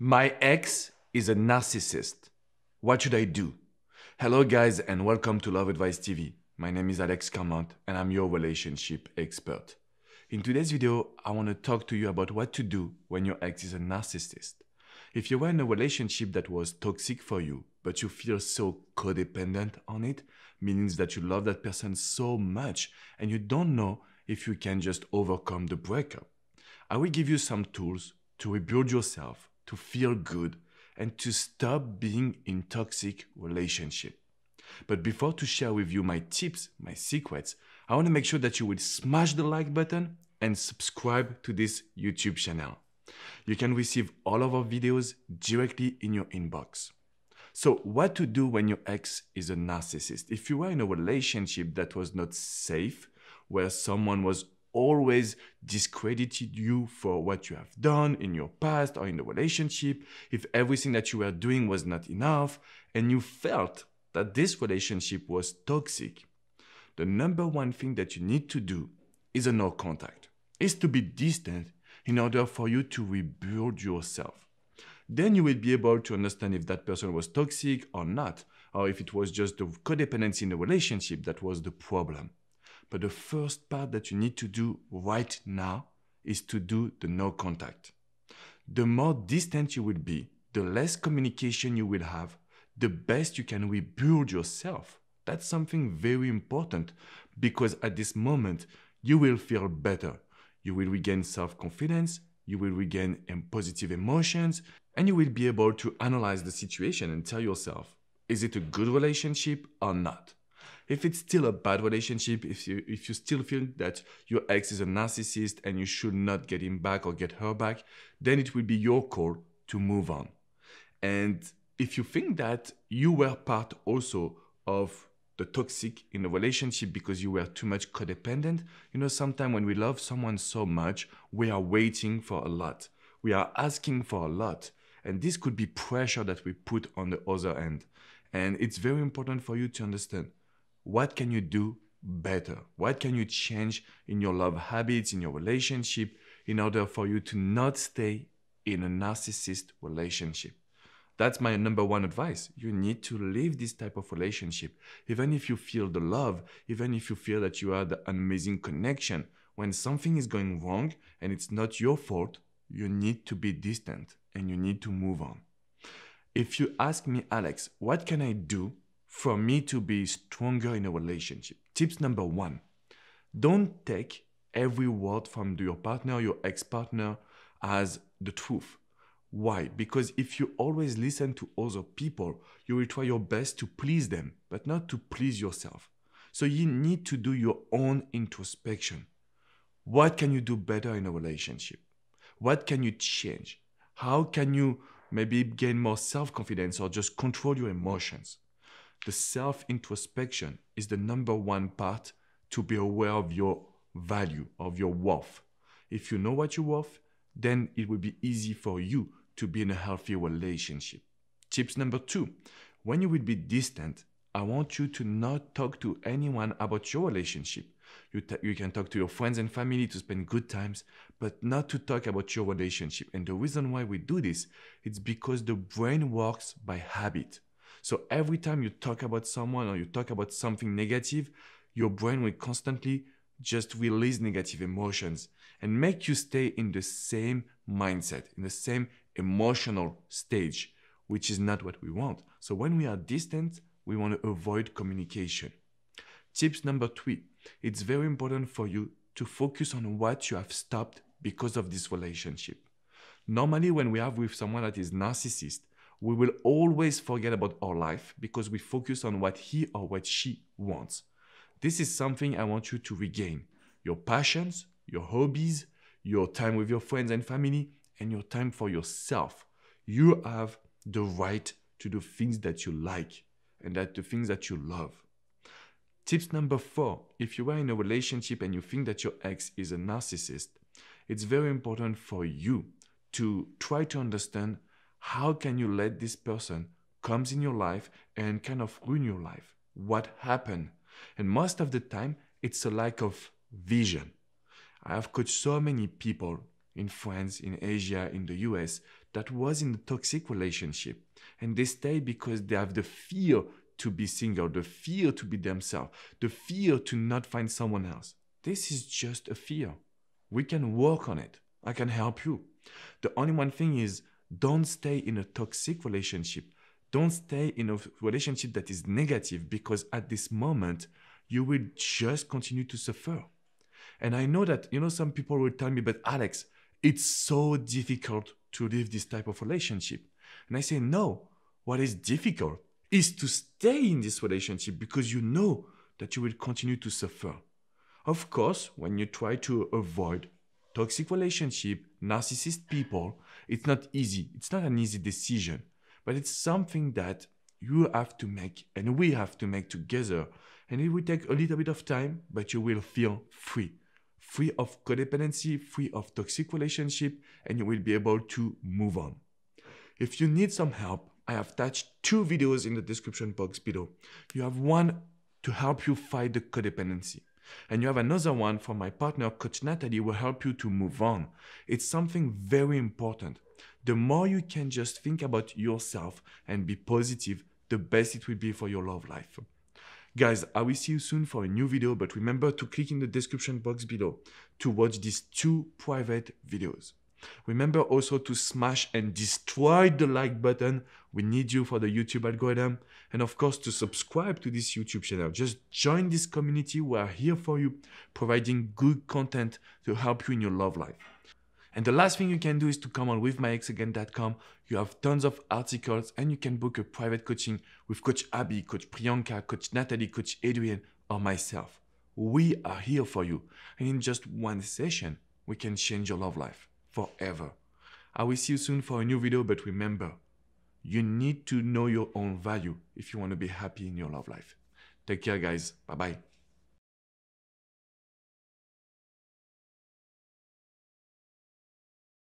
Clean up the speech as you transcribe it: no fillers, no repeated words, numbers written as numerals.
My ex is a narcissist. What should I do? Hello, guys, and welcome to Love Advice TV. My name is Alex Carmont, and I'm your relationship expert. In today's video, I want to talk to you about what to do when your ex is a narcissist. If you were in a relationship that was toxic for you, but you feel so codependent on it, meaning that you love that person so much and you don't know if you can just overcome the breakup, I will give you some tools to rebuild yourself, to feel good, and to stop being in toxic relationship. But before to share with you my tips, my secrets, I want to make sure that you will smash the like button and subscribe to this YouTube channel. You can receive all of our videos directly in your inbox. So what to do when your ex is a narcissist? If you were in a relationship that was not safe, where someone was always discredited you for what you have done in your past or in the relationship, if everything that you were doing was not enough, and you felt that this relationship was toxic, the number one thing that you need to do is a no contact, is to be distant in order for you to rebuild yourself. Then you will be able to understand if that person was toxic or not, or if it was just the codependency in the relationship that was the problem. But the first part that you need to do right now is to do the no contact. The more distant you will be, the less communication you will have, the best you can rebuild yourself. That's something very important, because at this moment, you will feel better. You will regain self-confidence, you will regain positive emotions, and you will be able to analyze the situation and tell yourself, is it a good relationship or not? If it's still a bad relationship, if you still feel that your ex is a narcissist and you should not get him back or get her back, then it will be your call to move on. And if you think that you were part also of the toxic in a relationship because you were too much codependent, sometimes when we love someone so much, we are waiting for a lot. We are asking for a lot. And this could be pressure that we put on the other end. And it's very important for you to understand, what can you do better? What can you change in your love habits, in your relationship, in order for you to not stay in a narcissist relationship? That's my number one advice. You need to leave this type of relationship. Even if you feel the love, even if you feel that you are the amazing connection, when something is going wrong and it's not your fault, you need to be distant and you need to move on. If you ask me, Alex, what can I do for me to be stronger in a relationship? Tips number one, don't take every word from your partner, your ex-partner, as the truth. Why? Because if you always listen to other people, you will try your best to please them, but not to please yourself. So you need to do your own introspection. What can you do better in a relationship? What can you change? How can you maybe gain more self-confidence or just control your emotions? The self-introspection is the number one part to be aware of your value, of your worth. If you know what you're worth, then it will be easy for you to be in a healthy relationship. Tips number two, when you will be distant, I want you to not talk to anyone about your relationship. You can talk to your friends and family to spend good times, but not to talk about your relationship. And the reason why we do this, it's because the brain works by habit. So every time you talk about someone or you talk about something negative, your brain will constantly just release negative emotions and make you stay in the same mindset, in the same emotional stage, which is not what we want. So when we are distant, we want to avoid communication. Tips number three, it's very important for you to focus on what you have stopped because of this relationship. Normally, when we are with someone that is narcissist, we will always forget about our life because we focus on what he or what she wants. This is something I want you to regain. Your passions, your hobbies, your time with your friends and family, and your time for yourself. You have the right to do things that you like and the things that you love. Tips number four, if you are in a relationship and you think that your ex is a narcissist, it's very important for you to try to understand how can you let this person comes in your life and kind of ruin your life. What happened? And most of the time, it's a lack of vision. I have coached so many people in France, in Asia, in the US, that was in a toxic relationship. And they stay because they have the fear to be single, the fear to be themselves, the fear to not find someone else. This is just a fear. We can work on it. I can help you. The only one thing is, don't stay in a toxic relationship. Don't stay in a relationship that is negative, because at this moment, you will just continue to suffer. And I know that, some people will tell me, but Alex, it's so difficult to live this type of relationship. And I say, no, what is difficult is to stay in this relationship, because you know that you will continue to suffer. Of course, when you try to avoid toxic relationship, narcissist people, it's not easy. It's not an easy decision, but it's something that you have to make and we have to make together. And it will take a little bit of time, but you will feel free. Free of codependency, free of toxic relationship, and you will be able to move on. If you need some help, I have attached 2 videos in the description box below. You have one to help you fight the codependency. And you have another one from my partner, Coach Natalie, will help you to move on. It's something very important. The more you can just think about yourself and be positive, the best it will be for your love life. Guys, I will see you soon for a new video, but remember to click in the description box below to watch these 2 private videos. Remember also to smash and destroy the like button. We need you for the YouTube algorithm. And of course, to subscribe to this YouTube channel. Just join this community. We are here for you, providing good content to help you in your love life. And the last thing you can do is to come on withmyexagain.com. You have tons of articles and you can book a private coaching with Coach Abby, Coach Priyanka, Coach Natalie, Coach Adrian, or myself. We are here for you. And in just one session, we can change your love life forever. I will see you soon for a new video, but remember, you need to know your own value if you want to be happy in your love life. Take care, guys. Bye-bye.